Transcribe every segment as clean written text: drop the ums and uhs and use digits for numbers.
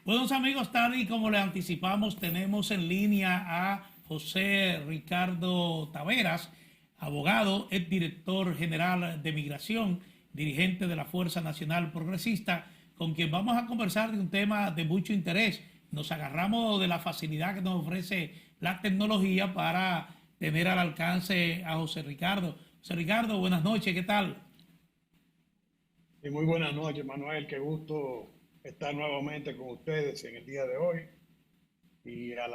Buenos amigos, tal y como le anticipamos, tenemos en línea a José Ricardo Taveras, abogado, ex director general de Migración, dirigente de la Fuerza Nacional Progresista, con quien vamos a conversar de un tema de mucho interés. Nos agarramos de la facilidad que nos ofrece la tecnología para tener al alcance a José Ricardo. José Ricardo, buenas noches, ¿qué tal? Y muy buenas noches, Manuel. Qué gusto estar nuevamente con ustedes en el día de hoy y a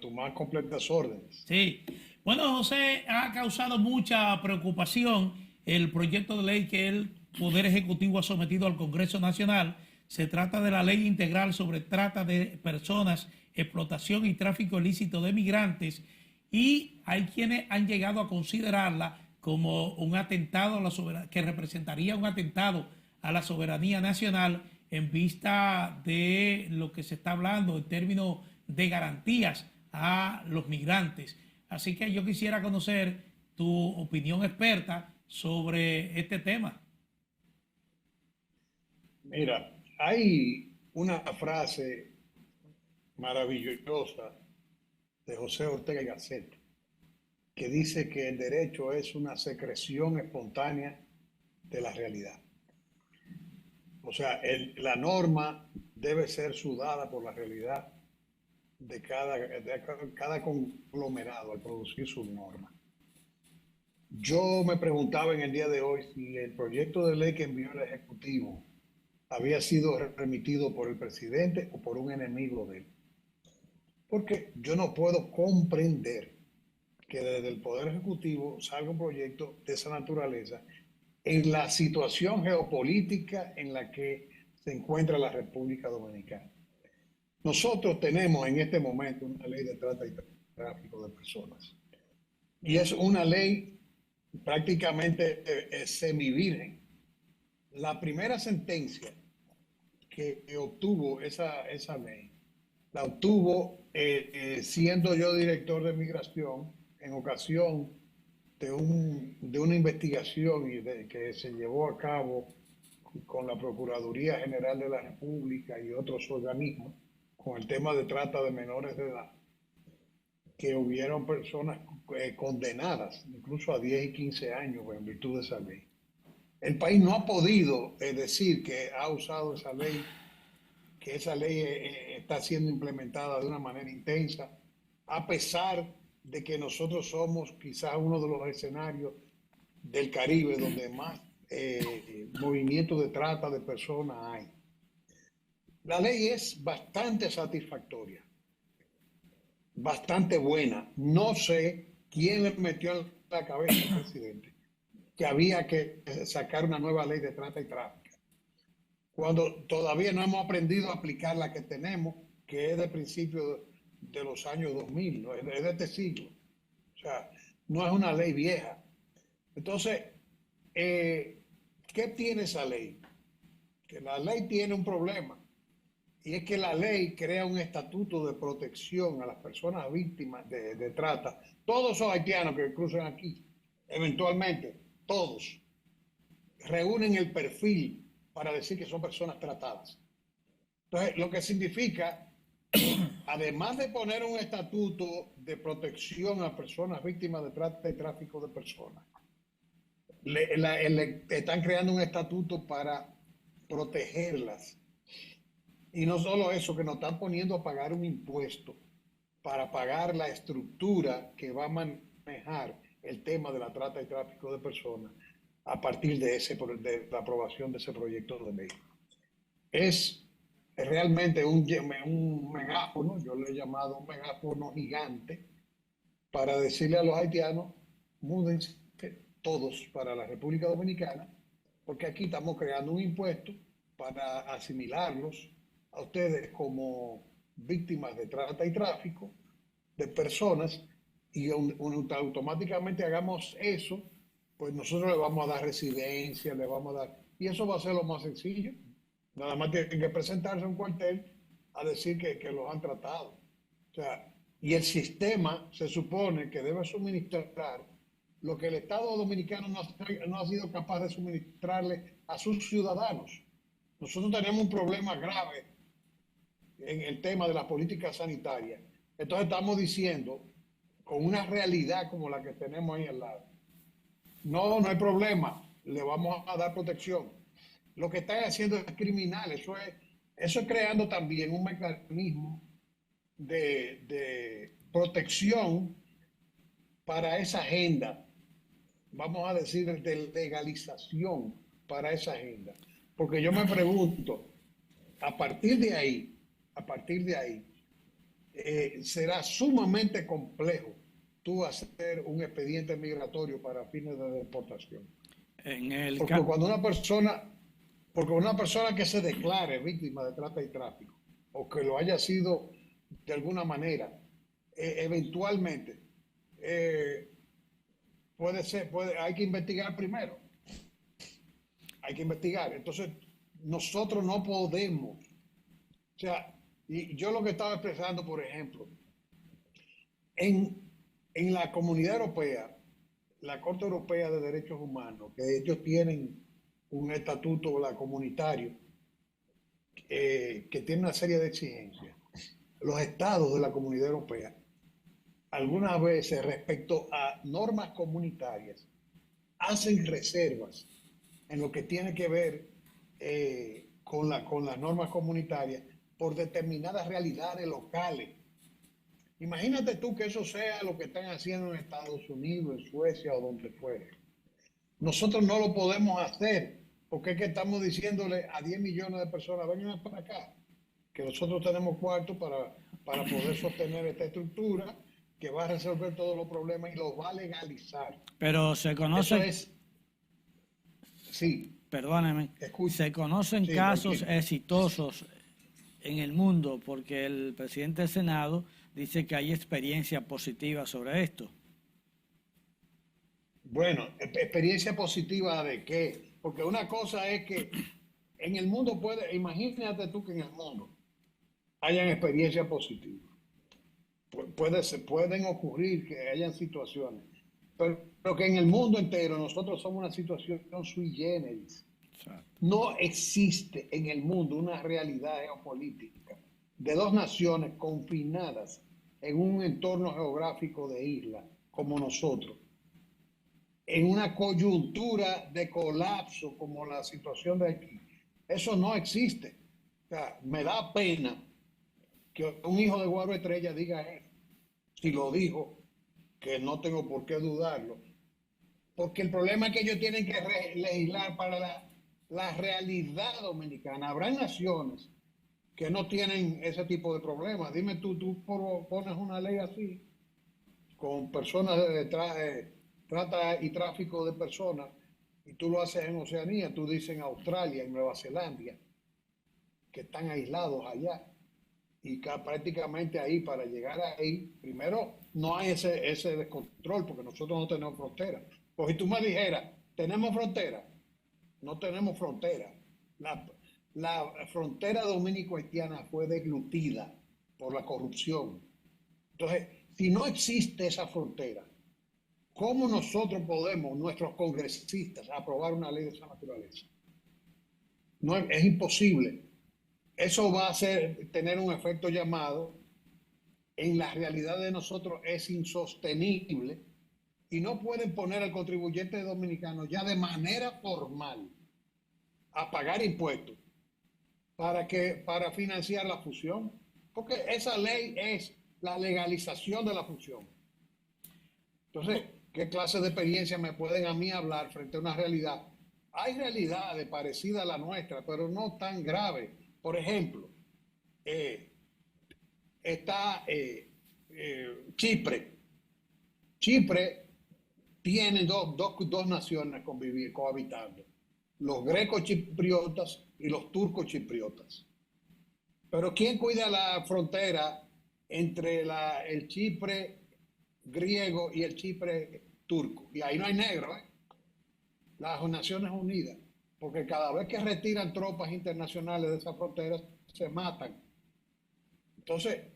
tus más completas órdenes. Sí. Bueno, José, ha causado mucha preocupación el proyecto de ley que el Poder Ejecutivo ha sometido al Congreso Nacional. Se trata de la ley integral sobre trata de personas, explotación y tráfico ilícito de migrantes. Y hay quienes han llegado a considerarla como un atentado a la soberanía, que representaría un atentado a la soberanía nacional en vista de lo que se está hablando en términos de garantías a los migrantes. Así que yo quisiera conocer tu opinión experta sobre este tema. Mira, hay una frase maravillosa de José Ortega y Gasset que dice que el derecho es una secreción espontánea de la realidad. O sea, la norma debe ser sudada por la realidad de cada conglomerado al producir sus normas. Yo me preguntaba en el día de hoy si el proyecto de ley que envió el Ejecutivo había sido remitido por el presidente o por un enemigo de él. Porque yo no puedo comprender que desde el Poder Ejecutivo salga un proyecto de esa naturaleza en la situación geopolítica en la que se encuentra la República Dominicana. Nosotros tenemos en este momento una ley de trata y tráfico de personas. Y es una ley prácticamente semivirgen. La primera sentencia que obtuvo esa ley, la obtuvo siendo yo director de migración en ocasión de una investigación que se llevó a cabo con la Procuraduría General de la República y otros organismos con el tema de trata de menores de edad, que hubieron personas condenadas incluso a 10 y 15 años en virtud de esa ley. El país no ha podido decir que ha usado esa ley, que esa ley está siendo implementada de una manera intensa, a pesar de que nosotros somos quizás uno de los escenarios del Caribe donde más movimiento de trata de personas hay. La ley es bastante satisfactoria, bastante buena. No sé quién le metió en la cabeza al presidente que había que sacar una nueva ley de trata y tráfico, cuando todavía no hemos aprendido a aplicar la que tenemos, que es de principios de los años 2000, ¿no? Es de este siglo. O sea, no es una ley vieja. Entonces, ¿qué tiene esa ley? Que la ley tiene un problema, y es que la ley crea un estatuto de protección a las personas víctimas de trata. Todos esos haitianos que cruzan aquí, eventualmente, todos reúnen el perfil para decir que son personas tratadas. Entonces, lo que significa que además de poner un estatuto de protección a personas víctimas de trata y tráfico de personas, están creando un estatuto para protegerlas. Y no solo eso, que nos están poniendo a pagar un impuesto para pagar la estructura que va a manejar el tema de la trata y tráfico de personas a partir de la aprobación de ese proyecto de ley. Es realmente un megáfono, yo lo he llamado un megáfono gigante, para decirle a los haitianos, múdense todos para la República Dominicana, porque aquí estamos creando un impuesto para asimilarlos a ustedes como víctimas de trata y tráfico de personas, y automáticamente hagamos eso, pues nosotros le vamos a dar residencia, le vamos a dar, y eso va a ser lo más sencillo. Nada más tienen que presentarse a un cuartel a decir que los han tratado. O sea, y el sistema se supone que debe suministrar lo que el Estado dominicano no ha sido capaz de suministrarle a sus ciudadanos. Nosotros tenemos un problema grave en el tema de la política sanitaria. Entonces estamos diciendo, con una realidad como la que tenemos ahí al lado, no, no hay problema, le vamos a dar protección. Lo que están haciendo es criminal, eso es creando también un mecanismo de protección para esa agenda, vamos a decir, de legalización para esa agenda. Porque yo me pregunto, a partir de ahí, será sumamente complejo tú hacer un expediente migratorio para fines de deportación. En el Porque porque una persona que se declare víctima de trata y tráfico, o que lo haya sido de alguna manera, eventualmente, hay que investigar primero. Hay que investigar. Entonces, nosotros no podemos. O sea, y yo lo que estaba expresando, por ejemplo, en la Comunidad Europea, la Corte Europea de Derechos Humanos, que ellos tienen un estatuto comunitario que tiene una serie de exigencias. Los estados de la Comunidad Europea, algunas veces respecto a normas comunitarias, hacen reservas en lo que tiene que ver con las normas comunitarias por determinadas realidades locales. Imagínate tú que eso sea lo que están haciendo en Estados Unidos, en Suecia o donde fuere. Nosotros no lo podemos hacer porque es que estamos diciéndole a 10 millones de personas, vengan para acá, que nosotros tenemos cuartos para poder sostener esta estructura que va a resolver todos los problemas y los va a legalizar. Pero se conoce, Eso es, sí, perdóneme, escucha. se conocen Sí, casos tranquilo. exitosos en el mundo porque el presidente del Senado dice que hay experiencia positiva sobre esto. Bueno, experiencia positiva de qué? Porque una cosa es que en el mundo imagínate tú que en el mundo hayan experiencias positivas. Pueden ocurrir que hayan situaciones, pero que en el mundo entero nosotros somos una situación sui generis. No existe en el mundo una realidad geopolítica de dos naciones confinadas en un entorno geográfico de isla como nosotros, en una coyuntura de colapso como la situación de aquí. Eso no existe. O sea, me da pena que un hijo de Guaro Estrella diga eso. Si lo dijo, que no tengo por qué dudarlo. Porque el problema es que ellos tienen que legislar para la realidad dominicana. Habrá naciones que no tienen ese tipo de problemas. Dime tú pones una ley así, con personas de trata y tráfico de personas, y tú lo haces en Oceanía, tú dices en Australia, en Nueva Zelanda, que están aislados allá. Y que prácticamente ahí, para llegar ahí, primero no hay ese descontrol, porque nosotros no tenemos frontera. Pues si tú me dijeras, ¿tenemos frontera? No tenemos frontera. La frontera dominico-haitiana fue deglutida por la corrupción. Entonces, si no existe esa frontera, ¿cómo nosotros podemos, nuestros congresistas, aprobar una ley de esa naturaleza? No, es imposible. Eso va a tener un efecto llamado, en la realidad de nosotros es insostenible y no pueden poner al contribuyente dominicano ya de manera formal a pagar impuestos para financiar la fusión, porque esa ley es la legalización de la fusión. Entonces, ¿qué clase de experiencia me pueden a mí hablar frente a una realidad? Hay realidades parecidas a la nuestra, pero no tan graves. Por ejemplo, está Chipre. Chipre tiene dos naciones cohabitando, los grecos chipriotas y los turcos chipriotas. Pero ¿quién cuida la frontera entre el Chipre griego y el Chipre turco? Y ahí no hay negro, ¿eh? Las Naciones Unidas, porque cada vez que retiran tropas internacionales de esas fronteras, se matan. Entonces,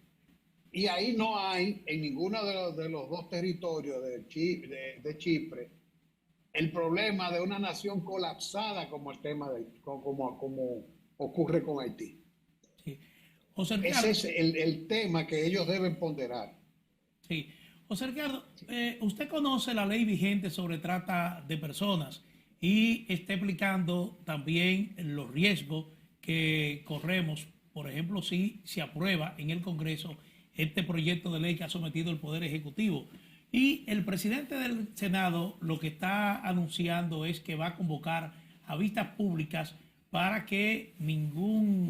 y ahí no hay, en ninguno de los dos territorios de Chipre, el problema de una nación colapsada como el tema como ocurre con Haití. Sí. José Ese Ricardo, es el tema que ellos deben ponderar. sí. José Ricardo, usted conoce la ley vigente sobre trata de personas y está explicando también los riesgos que corremos, por ejemplo, si se aprueba en el Congreso este proyecto de ley que ha sometido el Poder Ejecutivo. Y el presidente del Senado lo que está anunciando es que va a convocar a vistas públicas para que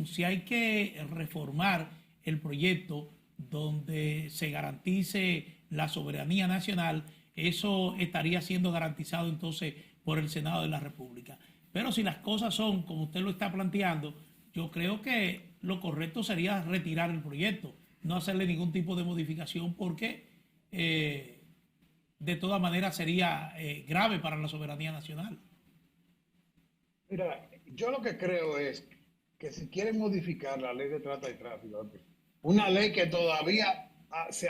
si hay que reformar el proyecto donde se garantice la soberanía nacional, eso estaría siendo garantizado entonces por el Senado de la República. Pero si las cosas son como usted lo está planteando, yo creo que lo correcto sería retirar el proyecto, no hacerle ningún tipo de modificación porque de todas maneras sería grave para la soberanía nacional. Mira, yo lo que creo es que si quieren modificar la ley de trata y tráfico, una ley que todavía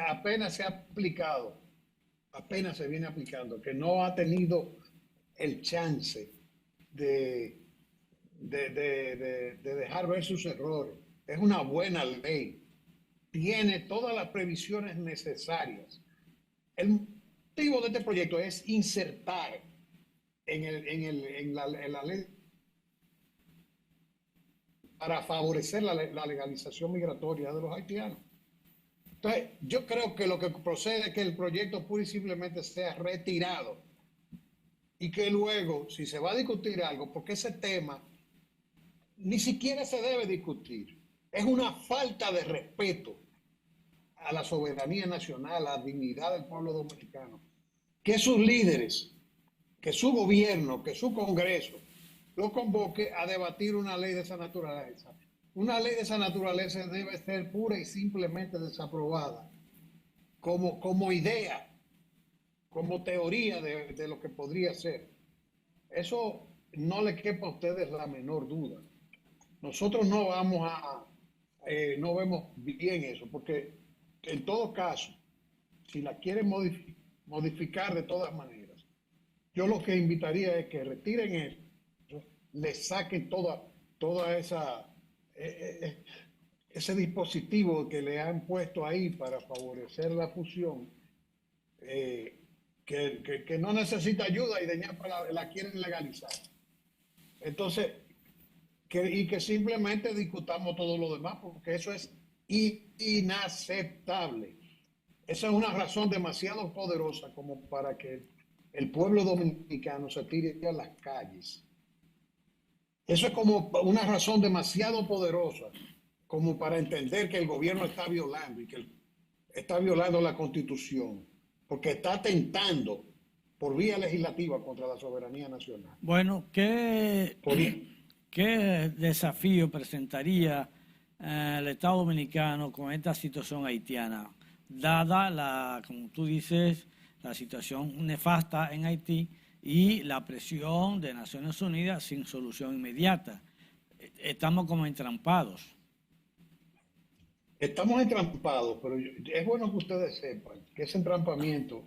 apenas se ha aplicado, apenas se viene aplicando, que no ha tenido el chance de, de dejar ver sus errores. Es una buena ley, tiene todas las previsiones necesarias. El motivo de este proyecto es insertar en la ley para favorecer la legalización migratoria de los haitianos. Entonces, yo creo que lo que procede es que el proyecto pura y simplemente sea retirado y que luego, si se va a discutir algo, porque ese tema ni siquiera se debe discutir, es una falta de respeto a la soberanía nacional, a la dignidad del pueblo dominicano, que sus líderes, que su gobierno, que su Congreso lo convoque a debatir una ley de esa naturaleza. Una ley de esa naturaleza debe ser pura y simplemente desaprobada como idea, como teoría de lo que podría ser. Eso no le quepa a ustedes la menor duda. Nosotros no vamos no vemos bien eso, porque en todo caso, si la quieren modificar de todas maneras, yo lo que invitaría es que retiren eso, le saquen toda ese dispositivo que le han puesto ahí para favorecer la fusión, que no necesita ayuda y de ñapa la quieren legalizar. Entonces, y que simplemente discutamos todo lo demás, porque eso es inaceptable. Esa es una razón demasiado poderosa como para que el pueblo dominicano se tire a las calles. Eso es como una razón demasiado poderosa como para entender que el gobierno está violando y que está violando la Constitución, porque está atentando por vía legislativa contra la soberanía nacional. Bueno, ¿qué desafío presentaría el Estado Dominicano con esta situación haitiana? Dada como tú dices, la situación nefasta en Haití y la presión de Naciones Unidas sin solución inmediata. Estamos como entrampados. Estamos entrampados, pero es bueno que ustedes sepan que ese entrampamiento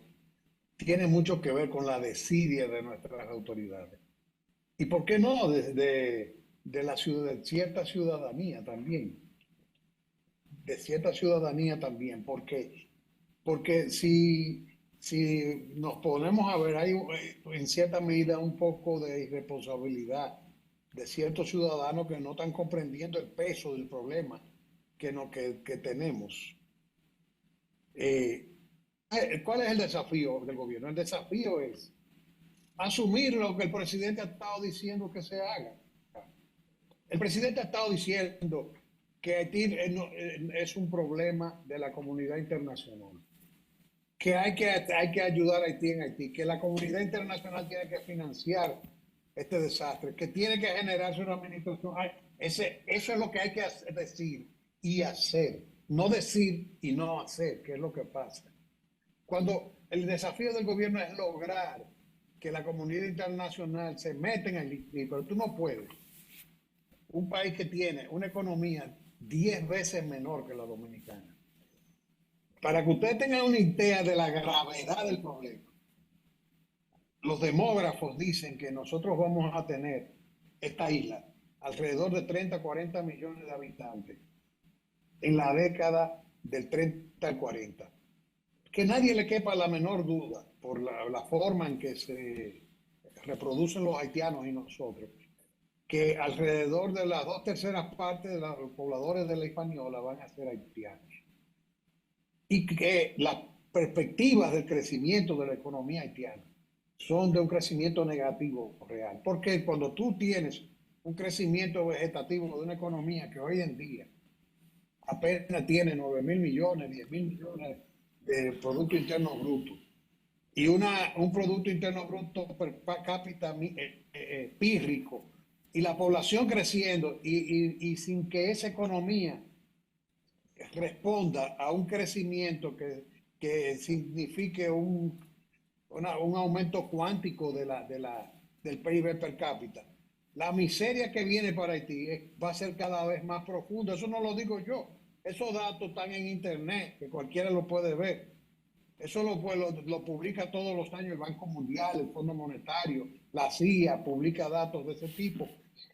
tiene mucho que ver con la desidia de nuestras autoridades. ¿Y por qué no? De cierta ciudadanía también. De cierta ciudadanía también. Porque si nos ponemos a ver, hay en cierta medida un poco de irresponsabilidad de ciertos ciudadanos que no están comprendiendo el peso del problema que tenemos. ¿Cuál es el desafío del gobierno? El desafío es asumir lo que el presidente ha estado diciendo que se haga. El presidente ha estado diciendo que Haití es un problema de la comunidad internacional, que hay que ayudar a Haití en Haití, que la comunidad internacional tiene que financiar este desastre, que tiene que generarse una administración. Eso es lo que hay que decir y hacer, no decir y no hacer, que es lo que pasa. Cuando el desafío del gobierno es lograr que la comunidad internacional se meta en el litigio, pero tú no puedes. Un país que tiene una economía 10 veces menor que la dominicana. Para que ustedes tengan una idea de la gravedad del problema, los demógrafos dicen que nosotros vamos a tener esta isla alrededor de 30, 40 millones de habitantes en la década del 30 al 40. Que nadie le quepa la menor duda por la forma en que se reproducen los haitianos y nosotros, que alrededor de las 2/3 de los pobladores de la Hispaniola van a ser haitianos. Y que las perspectivas del crecimiento de la economía haitiana son de un crecimiento negativo real. Porque cuando tú tienes un crecimiento vegetativo de una economía que hoy en día apenas tiene 9.000 millones, 10.000 millones de Producto Interno Bruto, y un Producto Interno Bruto per cápita pírrico, y la población creciendo, y sin que esa economía responda a un crecimiento que signifique un aumento cuántico del PIB per cápita. La miseria que viene para Haití va a ser cada vez más profunda. Eso no lo digo yo. Esos datos están en internet, que cualquiera lo puede ver. Eso lo publica todos los años el Banco Mundial, el Fondo Monetario, la CIA publica datos de ese tipo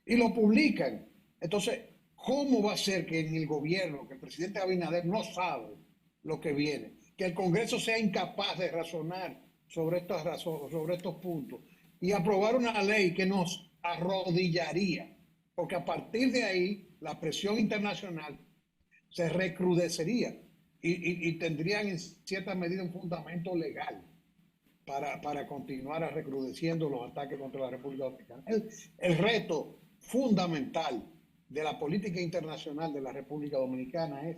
y lo publican. Entonces, ¿cómo va a ser que en el gobierno, que el presidente Abinader no sabe lo que viene, que el Congreso sea incapaz de razonar sobre estos puntos y aprobar una ley que nos arrodillaría? Porque a partir de ahí la presión internacional se recrudecería y tendrían en cierta medida un fundamento legal para continuar recrudeciendo los ataques contra la República Dominicana. El reto fundamental de la política internacional de la República Dominicana es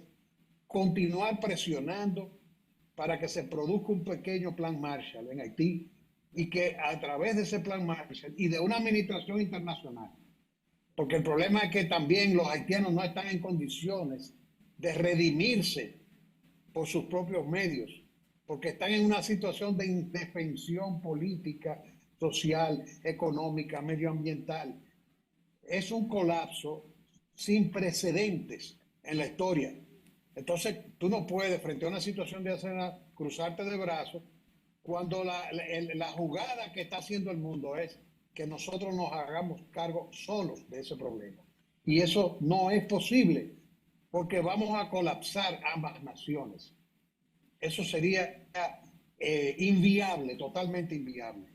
continuar presionando para que se produzca un pequeño plan Marshall en Haití y que a través de ese plan Marshall y de una administración internacional, porque el problema es que también los haitianos no están en condiciones de redimirse por sus propios medios, porque están en una situación de indefensión política, social, económica, medioambiental. Es un colapso sin precedentes en la historia. Entonces, tú no puedes, frente a una situación de escena, cruzarte de brazos, cuando la jugada que está haciendo el mundo es que nosotros nos hagamos cargo solos de ese problema. Y eso no es posible, porque vamos a colapsar ambas naciones. Eso sería inviable, totalmente inviable.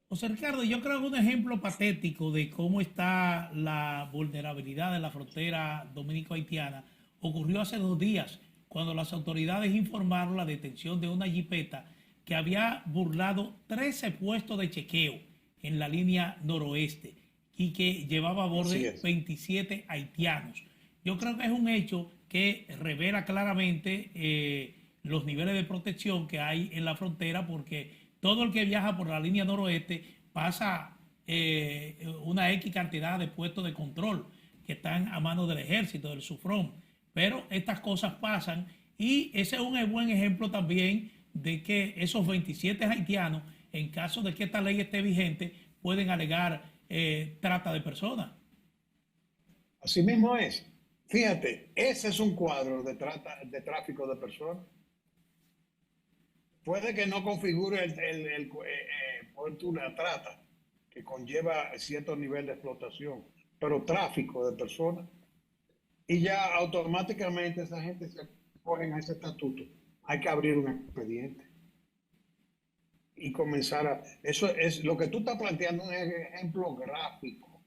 José Ricardo, yo creo que un ejemplo patético de cómo está la vulnerabilidad de la frontera dominico-haitiana ocurrió hace 2 días, cuando las autoridades informaron la detención de una jipeta que había burlado 13 puestos de chequeo en la línea noroeste y que llevaba a bordo 27 haitianos. Yo creo que es un hecho que revela claramente los niveles de protección que hay en la frontera, porque todo el que viaja por la línea noroeste pasa una X cantidad de puestos de control que están a manos del ejército, del SUFRON. Pero estas cosas pasan y ese es un buen ejemplo también de que esos 27 haitianos, en caso de que esta ley esté vigente, pueden alegar trata de personas. Así mismo es. Fíjate, ese es un cuadro de tráfico de personas. Puede que no configure una trata que conlleva cierto nivel de explotación, pero tráfico de personas. Y ya automáticamente esa gente se ponen a ese estatuto. Hay que abrir un expediente y comenzar a... Eso es lo que tú estás planteando, un ejemplo gráfico.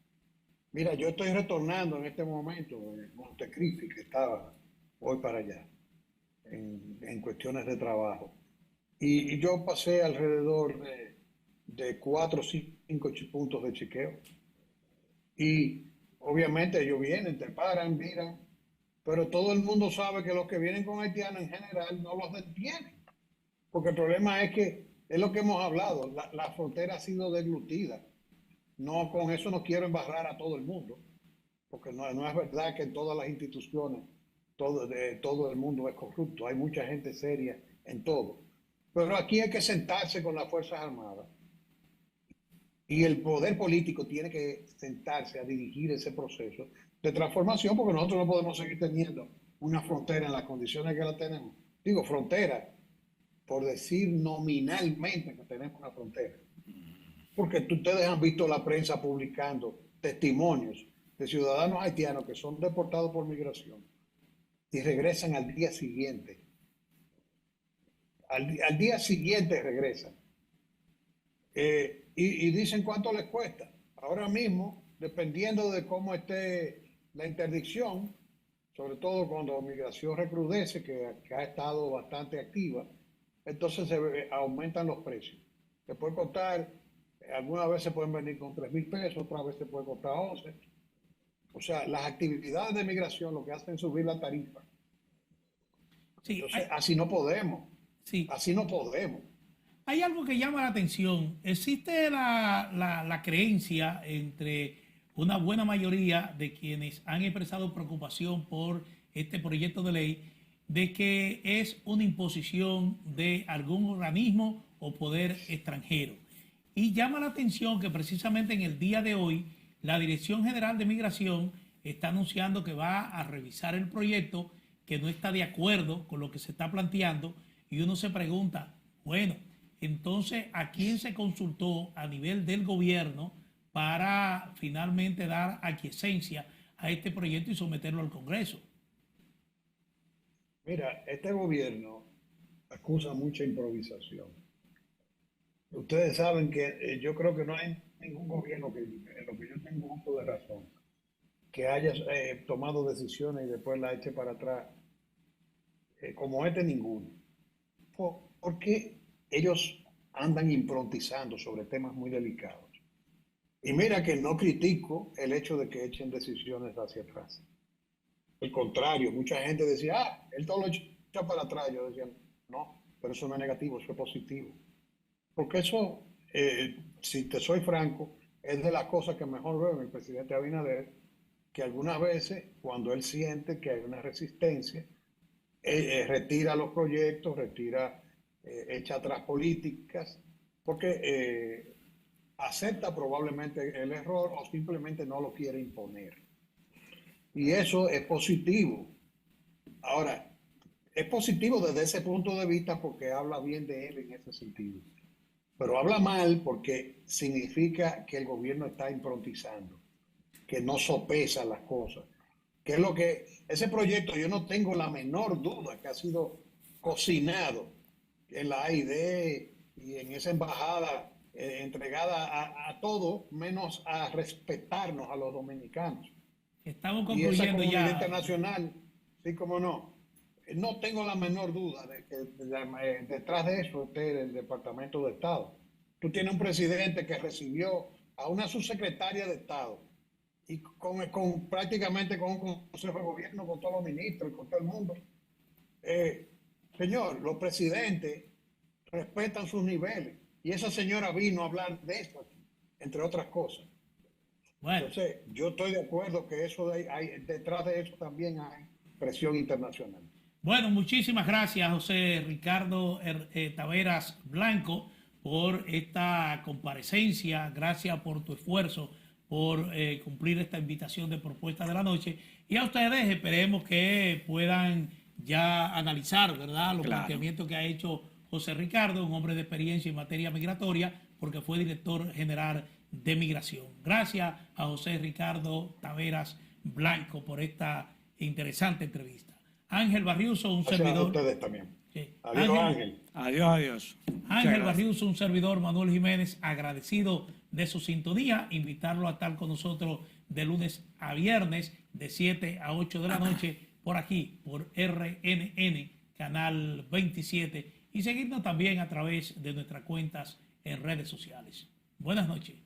Mira, yo estoy retornando en este momento en Montecristi, que estaba hoy para allá, en cuestiones de trabajo. Y yo pasé alrededor de 4 o 5 puntos de chequeo. Y obviamente ellos vienen, te paran, miran, pero todo el mundo sabe que los que vienen con haitianos en general no los detienen. Porque el problema es que, es lo que hemos hablado, la frontera ha sido deglutida. No, con eso no quiero embarrar a todo el mundo, porque no es verdad que en todas las instituciones todo el mundo es corrupto. Hay mucha gente seria en todo. Pero aquí hay que sentarse con las Fuerzas Armadas y el poder político tiene que sentarse a dirigir ese proceso de transformación, porque nosotros no podemos seguir teniendo una frontera en las condiciones que la tenemos. Digo, frontera, por decir nominalmente que tenemos una frontera. Porque ustedes han visto la prensa publicando testimonios de ciudadanos haitianos que son deportados por migración y regresan al día siguiente. Al día siguiente regresan. Y dicen cuánto les cuesta. Ahora mismo, dependiendo de cómo esté la interdicción, sobre todo cuando la migración recrudece, que ha estado bastante activa, entonces aumentan los precios. Se puede costar, algunas veces pueden venir con 3,000 pesos, otras veces puede costar 11. O sea, las actividades de migración lo que hacen es subir la tarifa. Sí, Entonces, así no podemos. sí. Así no podemos. Hay algo que llama la atención. Existe la creencia entre una buena mayoría de quienes han expresado preocupación por este proyecto de ley de que es una imposición de algún organismo o poder extranjero. Y llama la atención que precisamente en el día de hoy la Dirección General de Migración está anunciando que va a revisar el proyecto, que no está de acuerdo con lo que se está planteando, y uno se pregunta, bueno, entonces, ¿a quién se consultó a nivel del gobierno para finalmente dar aquiescencia a este proyecto y someterlo al Congreso? Mira, este gobierno acusa mucha improvisación. Ustedes saben que yo creo que no hay ningún gobierno que, en lo que yo tengo uso de razón, que haya tomado decisiones y después las eche para atrás, como este ninguno. Porque ellos andan improntizando sobre temas muy delicados. Y mira que no critico el hecho de que echen decisiones hacia atrás. Al contrario, mucha gente decía, él todo lo echa para atrás. Yo decía, no, pero eso no es negativo, eso es positivo. Porque eso, si te soy franco, es de las cosas que mejor veo en el presidente Abinader, que algunas veces, cuando él siente que hay una resistencia, retira los proyectos, echa atrás políticas, porque acepta probablemente el error o simplemente no lo quiere imponer. Y eso es positivo. Ahora, es positivo desde ese punto de vista porque habla bien de él en ese sentido. Pero habla mal porque significa que el gobierno está improntizando, que no sopesa las cosas. Que es lo que, ese proyecto yo no tengo la menor duda que ha sido cocinado en la AID y en esa embajada entregada a todo menos a respetarnos a los dominicanos. Estamos Y esa concluyendo comunidad ya. internacional, sí como no, no tengo la menor duda de que detrás de eso esté el Departamento de Estado. Tú tienes un presidente que recibió a una subsecretaria de Estado y prácticamente con un consejo de gobierno, con todos los ministros y con todo el mundo. Señor, los presidentes respetan sus niveles y esa señora vino a hablar de esto aquí, entre otras cosas. Bueno, Entonces, yo estoy de acuerdo que detrás de eso también hay presión internacional. bueno, muchísimas gracias, José Ricardo Taveras Blanco, por esta comparecencia. Gracias por tu esfuerzo por cumplir esta invitación de propuesta de la noche. Y a ustedes esperemos que puedan ya analizar, ¿verdad?, los planteamientos que ha hecho José Ricardo, un hombre de experiencia en materia migratoria, porque fue director general de migración. Gracias a José Ricardo Taveras Blanco por esta interesante entrevista. Ángel Barriuso, un servidor. A ustedes también. Sí. Adiós, Ángel. Adiós, adiós. Ángel Barriuso, un servidor, Manuel Jiménez, agradecido de su sintonía, invitarlo a estar con nosotros de lunes a viernes, de 7 a 8 de la noche, por aquí, por RNN, canal 27, y seguirnos también a través de nuestras cuentas en redes sociales. Buenas noches.